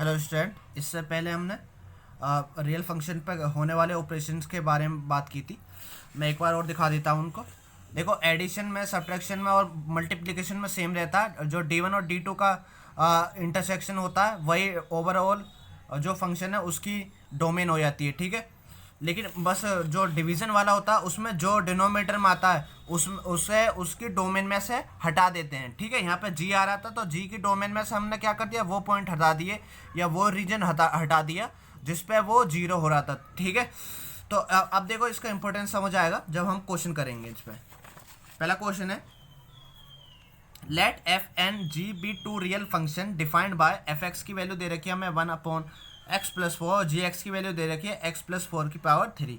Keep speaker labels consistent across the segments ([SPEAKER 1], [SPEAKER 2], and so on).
[SPEAKER 1] Hello student, इससे पहले हमने रियल फंक्शन पर होने वाले ऑपरेशंस के बारे में बात की थी। मैं एक बार और दिखा देता हूँ उनको। देखो, एडिशन में, सब्ट्रैक्शन में और मल्टीप्लिकेशन में सेम रहता है। जो D1 और D2 का इंटरसेक्शन होता है वही ओवरऑल जो फंक्शन है उसकी डोमेन हो जाती है, ठीक है। लेकिन बस जो डिवीज़न वाला होता है उसमें जो डिनोमिनेटर में आता है उसे उसकी डोमेन में से हटा देते हैं, ठीक है। यहाँ पे जी आ रहा था तो जी की डोमेन में से हमने क्या कर दिया, वो पॉइंट हटा दिए या वो रीजन हटा दिया जिस पे वो जीरो हो रहा था, ठीक है। तो अब देखो, इसका इंपॉर्टेंस समझ आएगा जब हम क्वेश्चन करेंगे इस पर। पहला क्वेश्चन है, let f and g be two real function defined by f x की वैल्यू दे रखी है हमें 1/x+4 और जी एक्स की वैल्यू दे रखी है x+4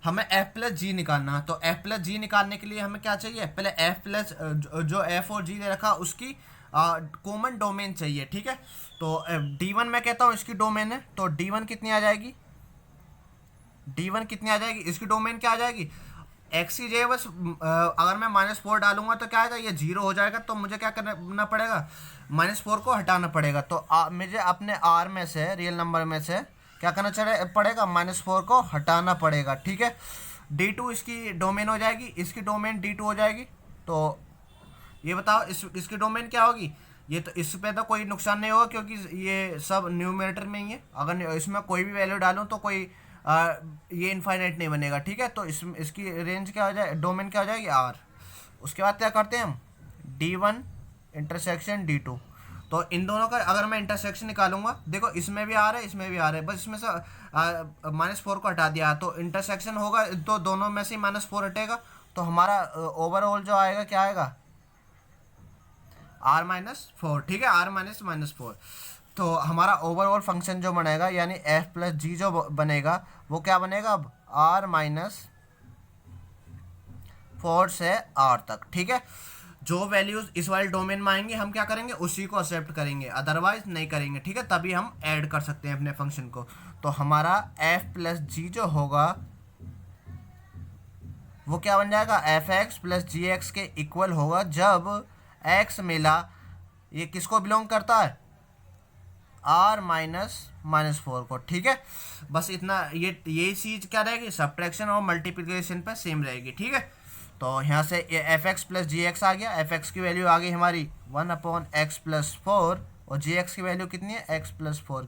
[SPEAKER 1] हमें f प्लस जी निकालना है। तो f प्लस जी निकालने के लिए हमें क्या चाहिए, पहले f प्लस जो f और g दे रखा उसकी कॉमन डोमेन चाहिए, ठीक है। तो D1 मैं कहता हूँ इसकी डोमेन है, तो D1 कितनी आ जाएगी, D1 कितनी आ जाएगी, इसकी डोमेन क्या आ जाएगी, एक्स ही जे। बस अगर मैं -4 डालूंगा तो क्या आएगा, ये जीरो हो जाएगा। तो मुझे क्या करना पड़ेगा, -4 को हटाना पड़ेगा। तो मुझे अपने आर में से, रियल नंबर में से क्या करना पड़ेगा, -4 को हटाना पड़ेगा, ठीक है। D2 इसकी डोमेन हो जाएगी, इसकी डोमेन D2 हो जाएगी। तो ये बताओ इसकी डोमेन क्या होगी। ये तो इस पे तो कोई नुकसान नहीं होगा क्योंकि ये सब न्यूमरेटर में ही है। अगर इसमें कोई भी वैल्यू डालूँ तो कोई ये इनफाइनाइट नहीं बनेगा, ठीक है। तो इसकी रेंज क्या हो जाए, डोमेन क्या हो जाएगी, आर। उसके बाद क्या करते हैं हम, D1 इंटरसेक्शन D2। तो इन दोनों का अगर मैं इंटरसेक्शन निकालूंगा, देखो इसमें भी आ रहा है, इसमें भी आ रहा है, बस इसमें से -4 को हटा दिया तो इंटरसेक्शन होगा, तो दोनों में से -4 हटेगा। तो हमारा ओवरऑल जो आएगा क्या आएगा, R-4, ठीक है, R-4। तो हमारा ओवरऑल फंक्शन जो बनेगा यानी f प्लस जी जो बनेगा वो क्या बनेगा, अब R-4 से R तक, ठीक है। जो वैल्यूज इस वाले डोमेन में आएंगे हम क्या करेंगे, उसी को एक्सेप्ट करेंगे, अदरवाइज नहीं करेंगे, ठीक है। तभी हम ऐड कर सकते हैं अपने फंक्शन को। तो हमारा f प्लस जी जो होगा वो क्या बन जाएगा, एफ एक्स प्लस जी एक्स के इक्वल होगा जब x मिला, ये किसको बिलोंग करता है, R-4 को, ठीक है। बस इतना, ये चीज़ क्या रहेगी, सब्ट्रैक्शन और मल्टीप्लिकेशन पे सेम रहेगी, ठीक है। तो यहाँ से ये एफ एक्स प्लस जी एक्स आ गया, एफ एक्स की वैल्यू आ गई हमारी 1/x+4 और जी एक्स की वैल्यू कितनी है, x+4,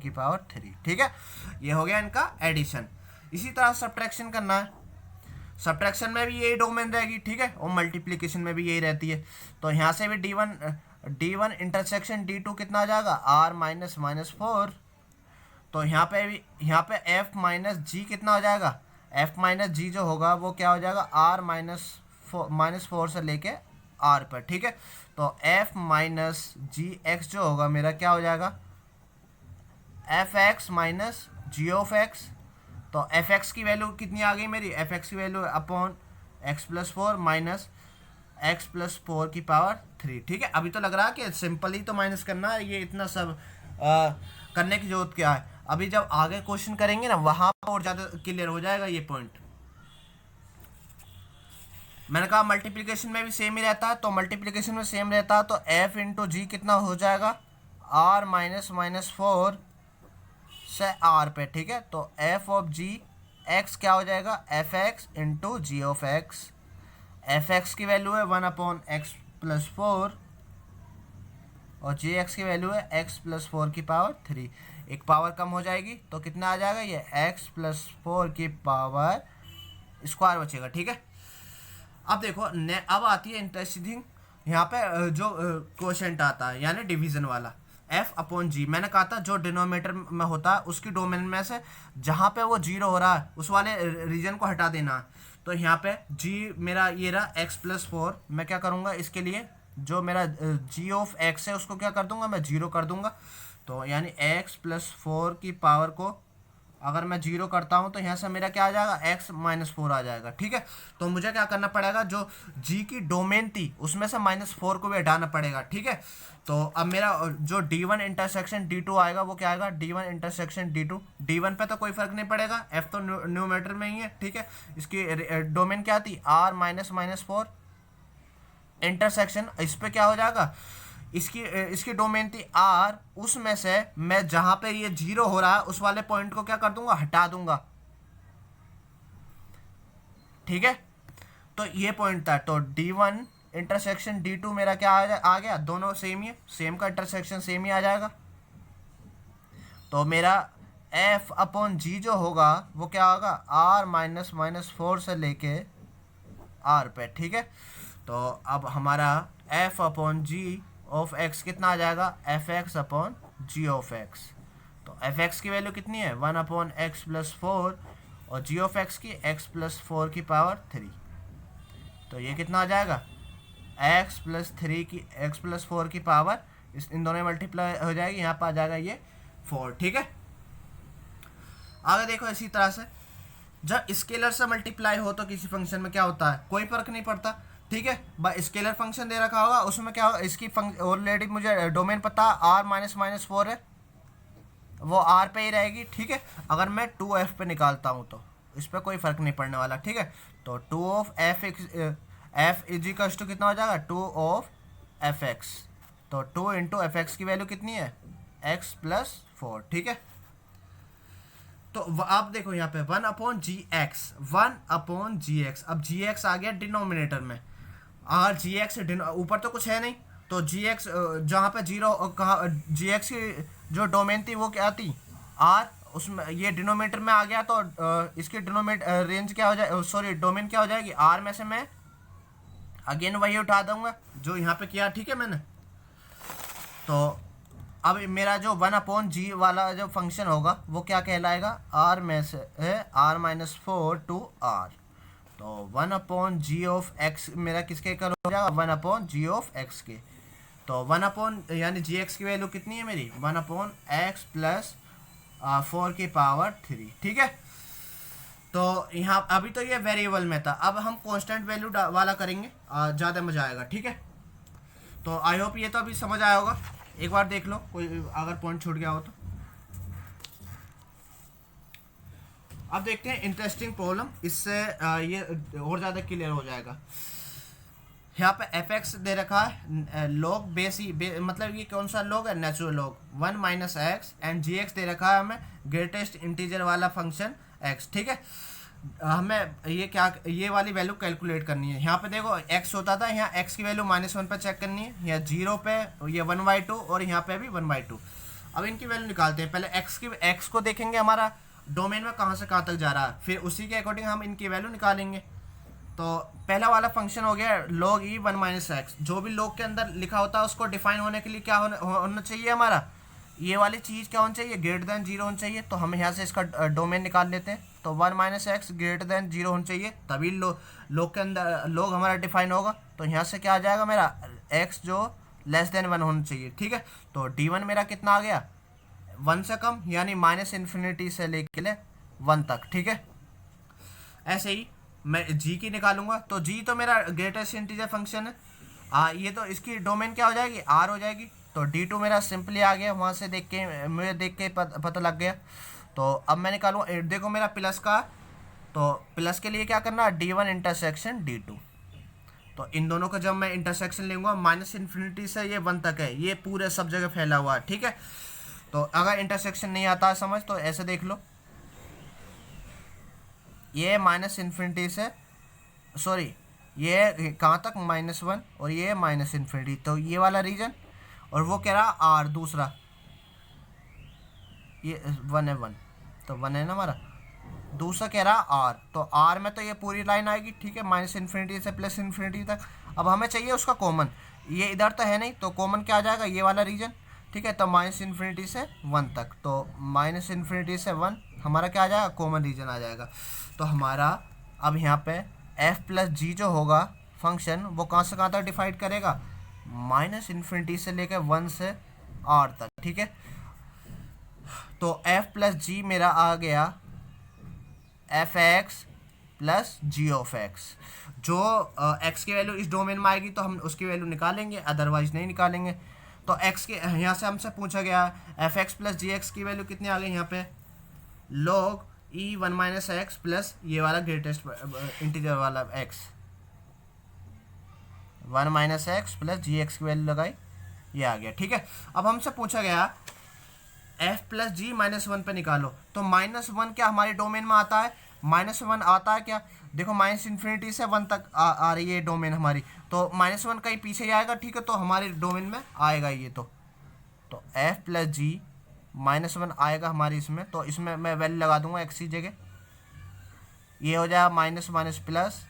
[SPEAKER 1] ठीक है। ये हो गया इनका एडिशन। इसी तरह सब्ट्रैक्शन करना है, सब्ट्रैक्शन में भी यही डोमेन रहेगी, ठीक है, और मल्टीप्लिकेशन में भी यही रहती है। तो यहाँ से भी D1 इंटरसेक्शन D2 कितना आ जाएगा, R-4। तो यहाँ पे f माइनस जी कितना हो जाएगा, f माइनस जी जो होगा वो क्या हो जाएगा, R-4 से लेके R पर, ठीक है। तो f माइनस जी एक्स जो होगा मेरा क्या हो जाएगा, f x minus g of x. तो एफ एक्स की वैल्यू कितनी आ गई मेरी, एफ एक्स की value upon x+4 minus x+4, ठीक है। अभी तो लग रहा है कि सिंपल ही तो माइनस करना है, ये इतना सब करने की जरूरत क्या है। अभी जब आगे क्वेश्चन करेंगे ना वहां पर और ज़्यादा क्लियर हो जाएगा ये पॉइंट। मैंने कहा मल्टीप्लिकेशन में भी सेम ही रहता है, तो मल्टीप्लिकेशन में सेम रहता है तो f इंटू जी कितना हो जाएगा, R-4 से R पे, ठीक है। तो f ऑफ जी एक्स क्या हो जाएगा, f x into g of x. F x की वैल्यू है 1/x+4 और जी एक्स की वैल्यू है x+4। एक पावर कम हो जाएगी तो कितना आ जाएगा, ये x+4 स्क्वायर बचेगा, ठीक है। अब देखो अब आती है इंटरेस्टिंग, यहाँ पे जो क्वोशेंट आता है यानी डिवीजन वाला, f अपॉन जी। मैंने कहा था जो डिनोमिनेटर में होता है उसकी डोमेन में से जहाँ पे वो जीरो हो रहा है उस वाले रीजन को हटा देना। तो यहाँ पे g मेरा ये रहा x+4, मैं क्या करूँगा इसके लिए, जो मेरा g ऑफ x है उसको क्या कर दूंगा, मैं जीरो कर दूंगा। तो यानी x+4 को अगर मैं जीरो करता हूँ तो यहाँ से मेरा क्या आ जाएगा, x-4 आ जाएगा, ठीक है। तो मुझे क्या करना पड़ेगा, जो g की डोमेन थी उसमें से -4 को भी हटाना पड़ेगा, ठीक है। तो अब मेरा जो D1 इंटरसेक्शन D2 आएगा वो क्या आएगा, D1 इंटरसेक्शन D2। D1 पे तो कोई फर्क नहीं पड़ेगा, f तो न्यूमरेटर में ही है, ठीक है। इसकी डोमेन क्या थी, R-4 इंटरसेक्शन, इस पे क्या हो जाएगा, इसकी डोमेन थी आर, उसमें से मैं जहां पे ये 0 हो रहा है उस वाले पॉइंट को क्या कर दूंगा, हटा दूंगा। ठीक है, तो ये पॉइंट था, तो D1 इंटरसेक्शन D2 मेरा क्या आ गया, दोनों सेम ही, सेम का इंटरसेक्शन सेम ही आ जाएगा। तो मेरा F अपॉन G जो होगा वो क्या होगा, R -4 से लेके R पे। ठीक है, तो अब हमारा F upon G of X कितना आ जाएगा, Fx upon G of X। तो Fx की वैल्यू कितनी है, 1 अपॉन X प्लस 4, और G ऑफ X की X प्लस 4 की पावर 3। तो ये कितना आ जाएगा, x प्लस 3 की x प्लस 4 की पावर, इन दोनों में मल्टीप्लाई हो जाएगी, यहाँ पर आ जाएगा ये 4। ठीक है, आगे देखो इसी तरह से जब स्केलर से मल्टीप्लाई हो तो किसी फंक्शन में क्या होता है, कोई फर्क नहीं पड़ता। ठीक है, बस स्केलर फंक्शन दे रखा होगा, उसमें क्या होगा, इसकी ऑलरेडी मुझे डोमेन पता r -4 है, वो r पे ही रहेगी। ठीक है, अगर मैं 2f पे निकालता हूँ तो इस पर कोई फर्क नहीं पड़ने वाला। ठीक है, तो 2 ऑफ f इजिकल्स टू कितना हो जाएगा, 2 ऑफ fx। तो 2 इंटू fx की वैल्यू कितनी है, x प्लस 4। ठीक है, तो आप देखो यहाँ पे 1 अपॉन जी एक्स, 1 अपॉन जी एक्स। अब जी एक्स आ गया डिनोमिनेटर में, और जी एक्स ऊपर तो कुछ है नहीं, तो जी एक्स जहाँ पे 0 कहाँ, जी एक्स की जो डोमेन थी वो क्या थी, आर, उसमें ये डिनोमिनेटर में आ गया, तो इसकी डिनोमिनेटर रेंज क्या हो जाए, सॉरी डोमेन क्या हो जाएगी, आर में से मैं अगेन वही उठा दूंगा जो यहाँ पे किया। ठीक है मैंने, तो अब मेरा जो 1 अपॉन जी वाला जो फंक्शन होगा वो क्या कहलाएगा, आर में से है R-4 टू आर। तो 1 अपॉन जी ऑफ एक्स मेरा किसके इक्वल हो जाएगा, 1 अपॉन जी ऑफ एक्स के। तो 1 अपॉन यानी जी एक्स की वैल्यू कितनी है मेरी, 1 अपॉन एक्स प्लस 4 की पावर 3। ठीक है, तो यहाँ अभी तो ये वेरिएबल में था, अब हम कांस्टेंट वैल्यू वाला करेंगे, ज़्यादा मजा आएगा। ठीक है, तो आई होप ये तो अभी समझ आया होगा, एक बार देख लो कोई अगर पॉइंट छूट गया हो तो। अब देखते हैं इंटरेस्टिंग प्रॉब्लम, इससे ये और ज़्यादा क्लियर हो जाएगा। यहाँ पे fx दे रखा है log मतलब ये कौन सा log है, natural log 1 minus x, and gx दे रखा है हमें ग्रेटेस्ट इंटीजर वाला फंक्शन x। ठीक है, हमें ये वाली वैल्यू कैलकुलेट करनी है। यहाँ पे देखो x होता था, यहाँ x की वैल्यू -1 पे चेक करनी है, यहाँ 0 पे ये 1/2, और यहाँ पे भी 1/2। अब इनकी वैल्यू निकालते हैं, पहले x को देखेंगे हमारा डोमेन में कहाँ से कहाँ तक जा रहा है, फिर उसी के अकॉर्डिंग हम इनकी वैल्यू निकालेंगे। तो पहला वाला फंक्शन हो गया log e 1 माइनस एक्स, जो भी log के अंदर लिखा होता है उसको डिफाइन होने के लिए क्या होना चाहिए, हमारा ये वाली चीज़ क्या होनी चाहिए, ग्रेटर देन 0 होना चाहिए। तो हम यहाँ से इसका डोमेन निकाल लेते हैं, तो 1 माइनस एक्स ग्रेटर देन 0 होना चाहिए, तभी log के अंदर log हमारा डिफाइन होगा। तो यहाँ से क्या आ जाएगा मेरा, x जो लेस देन 1 होना चाहिए। ठीक है, तो d1 मेरा कितना आ गया, 1 से कम, यानी -∞ से लेके 1 तक। ठीक है, ऐसे ही मैं g की निकालूंगा, तो g तो मेरा ग्रेटेस्ट इंटीजर फंक्शन है, ये तो इसकी डोमेन क्या हो जाएगी, r हो जाएगी। तो d2 मेरा सिंपली आ गया, वहाँ से मुझे देख के पता लग गया। तो अब मैं निकालूँ, देखो मेरा प्लस का, तो प्लस के लिए क्या करना है, d1 इंटरसेक्शन d2। तो इन दोनों का जब मैं इंटरसेक्शन लूँगा -∞ से ये 1 तक है, ये पूरे सब जगह फैला हुआ है। ठीक है, तो अगर इंटरसेक्शन नहीं आता है समझ तो ऐसे देख लो, ये -∞ से, सॉरी ये कहाँ तक, -1, और ये -∞, तो ये वाला रीजन, और वो कह रहा आर दूसरा, ये 1 है, 1 तो 1 है ना हमारा, दूसरा कह रहा आर, तो आर में तो ये पूरी लाइन आएगी। ठीक है, -∞ से +∞ तक। अब हमें चाहिए उसका कॉमन, ये इधर तो है नहीं, तो कॉमन क्या आ जाएगा, ये वाला रीजन। ठीक है, तो -∞ से 1 तक, तो -∞ से 1 हमारा क्या आ जाएगा, कॉमन रीजन आ जाएगा। तो हमारा अब यहाँ पे f प्लस जी जो होगा फंक्शन, वो कहाँ से कहाँ तक डिफाइड करेगा, -∞ से लेकर 1 से r तक। ठीक है, तो f प्लस जी मेरा आ गया fx plus g of x. जो x की वैल्यू इस डोमेन में आएगी तो हम उसकी वैल्यू निकालेंगे, अदरवाइज नहीं निकालेंगे। तो x के यहाँ से हमसे पूछा गया fx प्लस जी एक्स की वैल्यू कितनी आ गई, यहाँ पे log e 1 minus x plus ये वाला ग्रेटेस्ट इंटीजर वाला x, 1 माइनस एक्स प्लस जी एक्स की वैल्यू लगाई ये आ गया, ठीक है। अब हमसे पूछा गया f प्लस जी माइनस वन पे निकालो, तो माइनस वन क्या हमारे डोमेन में आता है, माइनस वन आता है क्या, देखो माइनस इन्फिनिटी से वन तक आ रही है डोमेन हमारी, तो माइनस वन कहीं पीछे ही आएगा, ठीक है, तो हमारे डोमेन में आएगा ये, तो f प्लस जी माइनस वन आएगा हमारी इसमें, तो इसमें मैं वैल्यू लगा दूंगा x की जगह, ये हो जाएगा minus minus plus,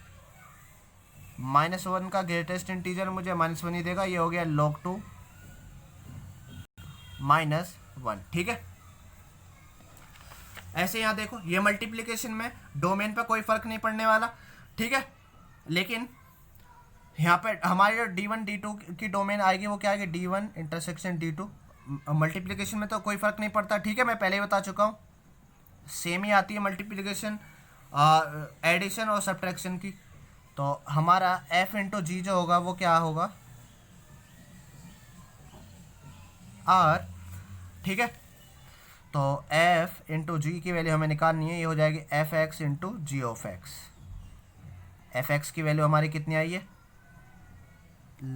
[SPEAKER 1] minus one का ग्रेटेस्ट इंटीजर मुझे माइनस वन ही देगा, ये हो गया log 2 माइनस वन, ठीक है। ऐसे यहाँ देखो ये मल्टीप्लिकेशन में डोमेन पे कोई फर्क नहीं पड़ने वाला, ठीक है, लेकिन यहाँ पे हमारे जो d1 d2 की डोमेन आएगी वो क्या आएगी, d1 इंटरसेक्शन d2, मल्टीप्लिकेशन में तो कोई फर्क नहीं पड़ता, ठीक है, मैं पहले ही बता चुका हूँ, सेम ही आती है मल्टीप्लिकेशन एडिशन और सब्ट्रैक्शन की। तो हमारा f इंटू जी जो होगा वो क्या होगा, r, ठीक है, तो f इंटू जी की वैल्यू हमें निकालनी है, ये हो जाएगी f x into g of x, f x की वैल्यू हमारी कितनी आई है,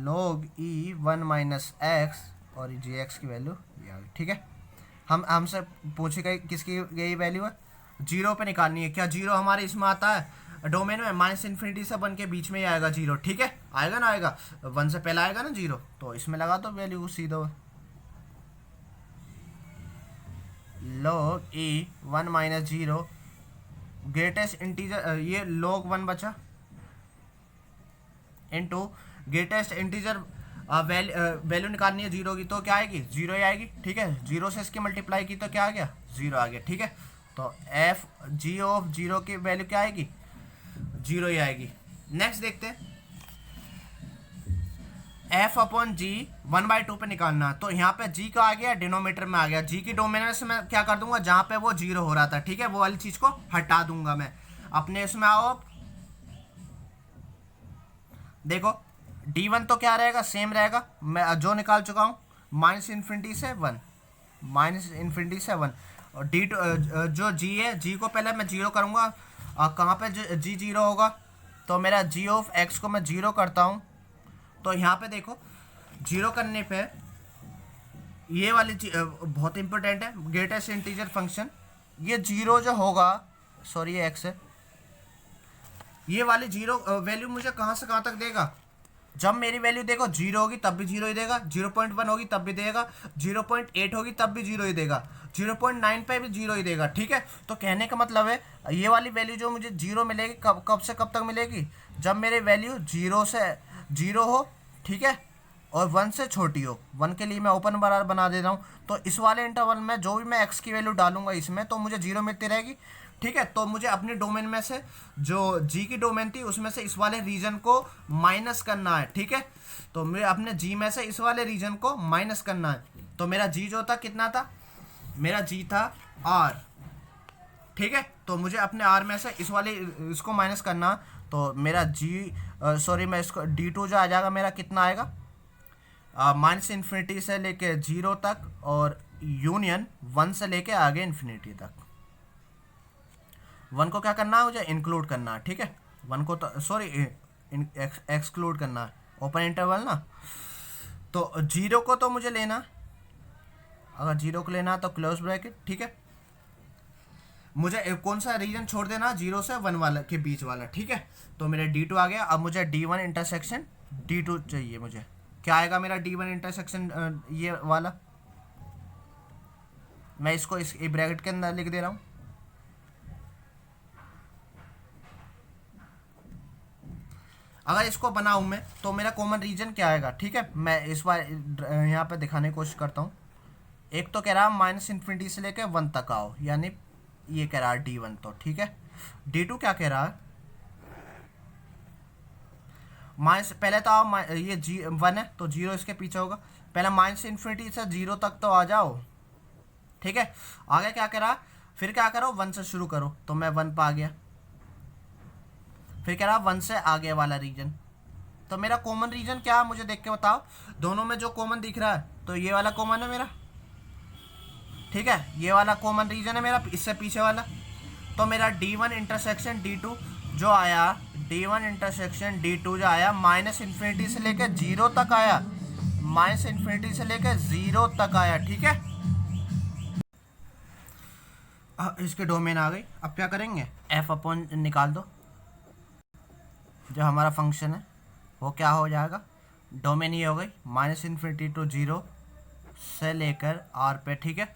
[SPEAKER 1] log e one minus x, और जी एक्स की वैल्यू ये आ गई, ठीक है। हमसे पूछे गई किसकी यही वैल्यू है, जीरो पे निकालनी है, क्या जीरो हमारे इसमें आता है डोमेन में, माइनस इन्फिनिटी से वन के बीच में ही आएगा जीरो, ठीक है, आएगा ना, आएगा वन से पहले आएगा ना जीरो, तो इसमें लगा दो वैल्यू सीधो, log e one minus zero, greatest integer ये log वन बचा, इनटू ग्रेटेस्ट इंटीजर वैल्यू निकालनी है जीरो की, तो क्या आएगी, जीरो ही आएगी, ठीक है, जीरो से इसकी मल्टीप्लाई की तो क्या आ गया, जीरो आ गया, ठीक है, तो एफ जी ऑफ जीरो की वैल्यू क्या आएगी, जीरो ही आएगी। नेक्स्ट देखते हैं, f upon g one by two पे निकालना, तो यहाँ पे जी का आ गया डिनोमीटर में आ गया, जी की डोमेन से मैं क्या कर दूंगा, जहाँ पे वो जीरो हो रहा था, ठीक है, वो वाली चीज़ को हटा दूंगा मैं, अपने इसमें आओ, अब देखो d1 तो क्या रहेगा, सेम रहेगा, मैं जो निकाल चुका हूँ, माइनस इन्फिनिटी से वन, माइनस इन्फिनिटी से वन, और d2 जो g है, g को पहले मैं जीरो करूँगा, कहाँ पे g जीरो होगा, तो मेरा g ऑफ x को मैं जीरो करता हूँ, तो यहाँ पे देखो जीरो करने पे ये वाली बहुत इंपॉर्टेंट है, ग्रेटेस्ट इंटीजर फंक्शन, ये जीरो जो होगा, सॉरी ये x है, ये वाली जीरो वैल्यू मुझे कहाँ से कहाँ तक देगा, जब मेरी वैल्यू देखो जीरो होगी तब भी जीरो ही देगा, 0.1 होगी तब भी देगा, 0.8 होगी तब भी जीरो ही देगा, 0.9 पे भी जीरो ही देगा, ठीक है। तो कहने का मतलब है ये वाली वैल्यू जो मुझे जीरो मिलेगी कब से कब तक मिलेगी, जब मेरी वैल्यू जीरो से जीरो हो, ठीक है, और वन से छोटी हो, वन के लिए मैं ओपन बार बना दे रहा हूँ, तो इस वाले इंटरवल में जो भी मैं एक्स की वैल्यू डालूंगा इसमें, तो मुझे जीरो मिलती रहेगी, ठीक है। तो मुझे अपने डोमेन में से जो जी की डोमेन थी उसमें से इस वाले रीजन को माइनस करना है, ठीक है, तो मुझे अपने जी में से इस वाले रीजन को माइनस करना है, तो मेरा जी जो था कितना था, मेरा जी था आर, ठीक है, तो मुझे अपने आर में से इस वाले इसको माइनस करना, तो मेरा जी सॉरी मैं इसको d2 जो आ जाएगा मेरा कितना आएगा, माइनस इन्फिनिटी से लेके जीरो तक, और यूनियन वन से लेके आगे इन्फिनिटी तक, वन को क्या करना है मुझे इंक्लूड करना है, ठीक है, वन को तो सॉरी एक्सक्लूड करना है, ओपन इंटरवल ना, तो जीरो को तो मुझे लेना, अगर जीरो को लेना तो क्लोज ब्रैकेट, ठीक है, मुझे कौन सा रीजन छोड़ देना, जीरो से वन वाला के बीच वाला, ठीक है, तो मेरा d2 आ गया, अब मुझे d1 इंटरसेक्शन d2 चाहिए, मुझे क्या आएगा मेरा d1 इंटरसेक्शन ये वाला, मैं इसको इस ब्रैकेट के अंदर लिख दे रहा हूँ, अगर इसको बनाऊं मैं तो मेरा कॉमन रीजन क्या आएगा, ठीक है, मैं इस बार यहाँ पे दिखाने की कोशिश करता हूँ, एक तो कह रहा है माइनस इन्फिनिटी से लेकर वन तक आओ, यानी ये कह रहा है d1, तो ठीक है, d2 क्या कह रहा है, माइनस पहले तो आओ, ये जी वन है तो जीरो इसके पीछे होगा, पहले माइनस इन्फिनिटी से जीरो तक तो आ जाओ, ठीक है, आगे क्या कह रहा, फिर क्या करो वन से शुरू करो, तो मैं वन पे आ गया, फिर कह रहा वन से आगे वाला रीजन, तो मेरा कॉमन रीजन क्या है मुझे देख के बताओ, दोनों में जो कॉमन दिख रहा है, तो ये वाला कॉमन है मेरा, ठीक है, ये वाला कॉमन रीजन है मेरा, इससे पीछे वाला, तो मेरा d1 इंटरसेक्शन d2 जो आया, d1 इंटरसेक्शन d2 जो आया, माइनस इन्फिनिटी से लेकर जीरो तक आया, माइनस इन्फिनिटी से लेकर 0 तक आया, ठीक है। इसके डोमेन आ गई। अब क्या करेंगे, एफ अपॉन निकाल दो, जो हमारा फंक्शन है वो क्या हो जाएगा, डोमेन ये हो गई माइनस इन्फिनिटी टू 0 से लेकर आर पे, ठीक है।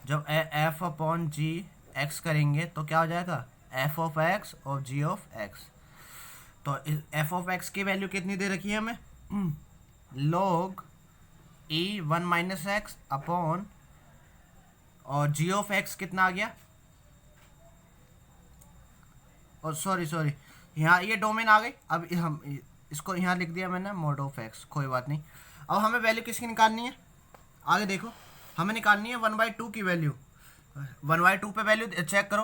[SPEAKER 1] जब एफ अपॉन जी एक्स करेंगे तो क्या हो जाएगा, एफ ऑफ एक्स और जी ऑफ एक्स। तो एफ ऑफ एक्स की वैल्यू कितनी दे रखी है हमें, log ई 1 माइनस एक्स अपॉन, और जी ऑफ एक्स कितना आ गया, और सॉरी यहाँ ये डोमेन आ गई। अब हम इसको यहाँ लिख दिया मैंने मोड ऑफ एक्स, कोई बात नहीं। अब हमें वैल्यू किसकी निकालनी है, आगे देखो, हमें निकालनी है 1/2 की वैल्यू। 1/2 पे वैल्यू चेक करो,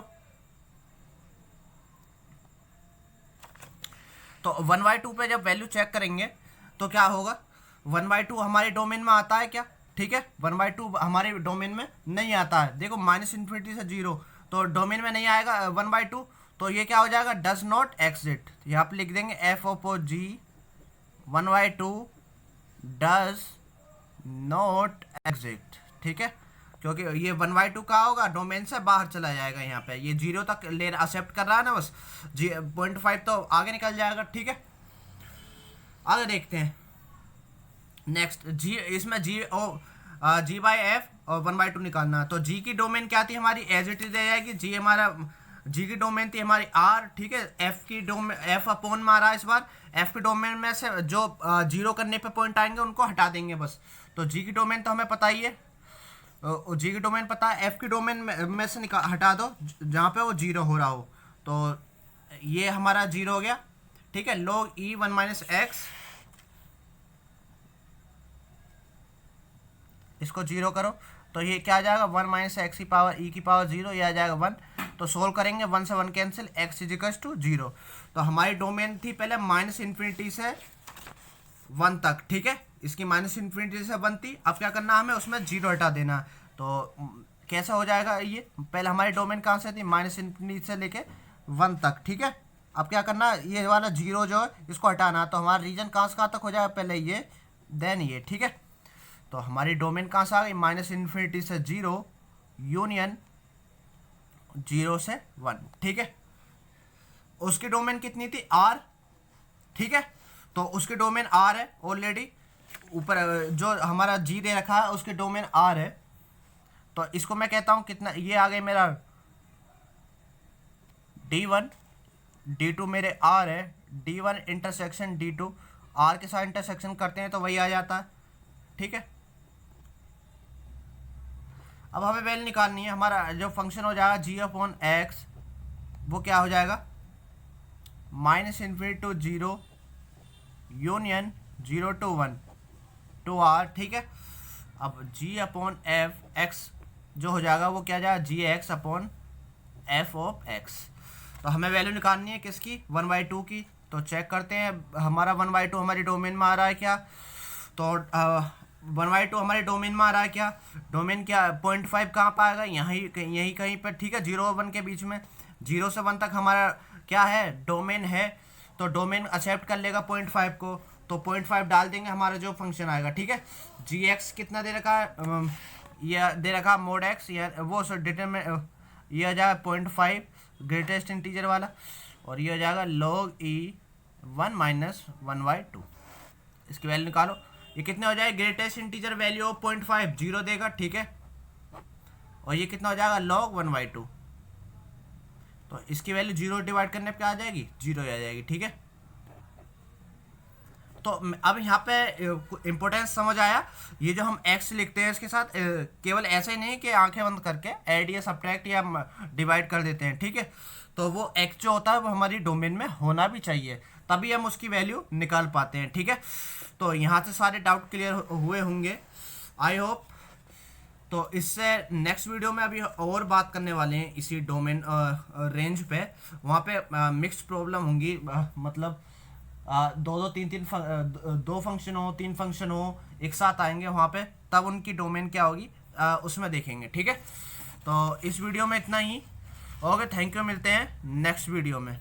[SPEAKER 1] तो 1/2 पे जब वैल्यू चेक करेंगे तो क्या होगा, 1/2 हमारे डोमेन में आता है क्या, ठीक है। 1/2 हमारे डोमेन में नहीं आता है, देखो माइनस इन्फिनिटी से 0, तो डोमेन में नहीं आएगा 1/2, तो ये क्या हो जाएगा, डज नॉट एग्जिट। यहाँ पे लिख देंगे f of g 1/2 does not exist, ठीक है, क्योंकि ये 1/2 का होगा, डोमेन से बाहर चला जाएगा। यहाँ पे ये 0 तक ले एक्सेप्ट कर रहा है ना, बस 0.5 तो आगे निकल जाएगा, ठीक है। आगे देखते हैं नेक्स्ट, जी इसमें जी बाई एफ और 1/2 निकालना है। तो जी की डोमेन क्या थी हमारी, एज इट इज रह जाएगी। जी हमारा, जी की डोमेन थी हमारी आर, ठीक है। एफ की डोमेन, एफ अपॉन में आ रहा है इस बार, एफ की डोमेन में से जो 0 करने पे पॉइंट आएंगे उनको हटा देंगे बस। तो जी की डोमेन तो हमें पता ही है, जी की डोमेन पता है, एफ की डोमेन में से हटा दो जहाँ पे वो 0 हो रहा हो, तो ये हमारा 0 हो गया, ठीक है। log ई 1 माइनस एक्स, इसको 0 करो तो ये क्या आ जाएगा, 1 माइनस एक्स की पावर ई की पावर 0, ये आ जाएगा 1। तो सोल्व करेंगे, 1 से 1 cancel, x is equals to 0। तो हमारी डोमेन थी पहले माइनस इन्फिनिटी से 1 तक, ठीक है। इसकी माइनस इन्फिनिटी से 1 थी, अब क्या करना हमें, उसमें 0 हटा देना। तो कैसा हो जाएगा ये, पहले हमारी डोमेन कहाँ से थी, माइनस इन्फिनिटी से लेके 1 तक, ठीक है। अब क्या करना, ये वाला 0 जो है इसको हटाना, तो हमारा रीजन कहाँ से कहाँ तक हो जाएगा, पहले ये देन ये, ठीक है। तो हमारी डोमेन कहाँ से आ गई, माइनस इन्फिनिटी से 0 यूनियन 0 से 1, ठीक है। उसकी डोमेन कितनी थी, आर, ठीक है। तो उसकी डोमेन आर है ऑलरेडी, ऊपर जो हमारा जी दे रखा है उसकी डोमेन आर है। तो इसको मैं कहता हूँ कितना, ये आ गए मेरा D1 D2 मेरे आर है, D1 इंटरसेक्शन D2, आर के साथ इंटरसेक्शन करते हैं तो वही आ जाता है, ठीक है। अब हमें वैल्यू निकालनी है, हमारा जो फंक्शन हो जाएगा जी अपॉन एक्स, वो क्या हो जाएगा, minus infinity to 0 union 0 to 1 to R, ठीक है। अब जी अपॉन एफ एक्स जो हो जाएगा वो क्या जाएगा, g x upon f of x. तो हमें वैल्यू निकालनी है किसकी, 1/2 की। तो चेक करते हैं, हमारा 1/2 हमारी डोमेन में आ रहा है क्या, तो 1/2 हमारे डोमेन में आ रहा है क्या, डोमेन क्या 0.5 कहाँ पाएगा, यहीं कहीं पर, ठीक है। 0 और 1 के बीच में, 0 से 1 तक हमारा क्या है, डोमेन है। तो डोमेन एक्सेप्ट कर लेगा 0.5 को, तो 0.5 डाल देंगे, हमारा जो फंक्शन आएगा, ठीक है। जी एक्स कितना दे रखा है, ये दे रखा मोड एक्स, या वो सो डिटरमिन, ये आ जाएगा 0.5 ग्रेटेस्ट इंटीजर वाला, और ये हो जाएगा log ई 1 माइनस 1/2। इसकी वैल्यू निकालो, ये कितने हो जाएगा, ग्रेटेस्ट इंटीजर वैल्यू ऑफ 0.5 0 देगा, ठीक है। और ये कितना हो जाएगा, log 1/2। तो इसकी वैल्यू 0 डिवाइड करने पे क्या आ जाएगी, 0 आ जाएगी, ठीक है। तो अब यहाँ पे इम्पोर्टेंस समझ आया, ये जो हम x लिखते हैं इसके साथ केवल ऐसे ही नहीं कि आंखें बंद करके ऐड या सब्ट्रैक्ट या डिवाइड कर देते हैं, ठीक है। तो वो x जो होता है वो हमारी डोमेन में होना भी चाहिए, तभी हम उसकी वैल्यू निकाल पाते हैं, ठीक है। तो यहाँ से सारे डाउट क्लियर हुए होंगे, आई होप। तो इससे नेक्स्ट वीडियो में अभी और बात करने वाले हैं इसी डोमेन रेंज पे, वहाँ पे मिक्स प्रॉब्लम होंगी, मतलब दो फंक्शन हो, 3 फंक्शन हो एक साथ आएंगे वहाँ पे, तब उनकी डोमेन क्या होगी उसमें देखेंगे, ठीक है। तो इस वीडियो में इतना ही, ओके, थैंक यू, मिलते हैं नेक्स्ट वीडियो में।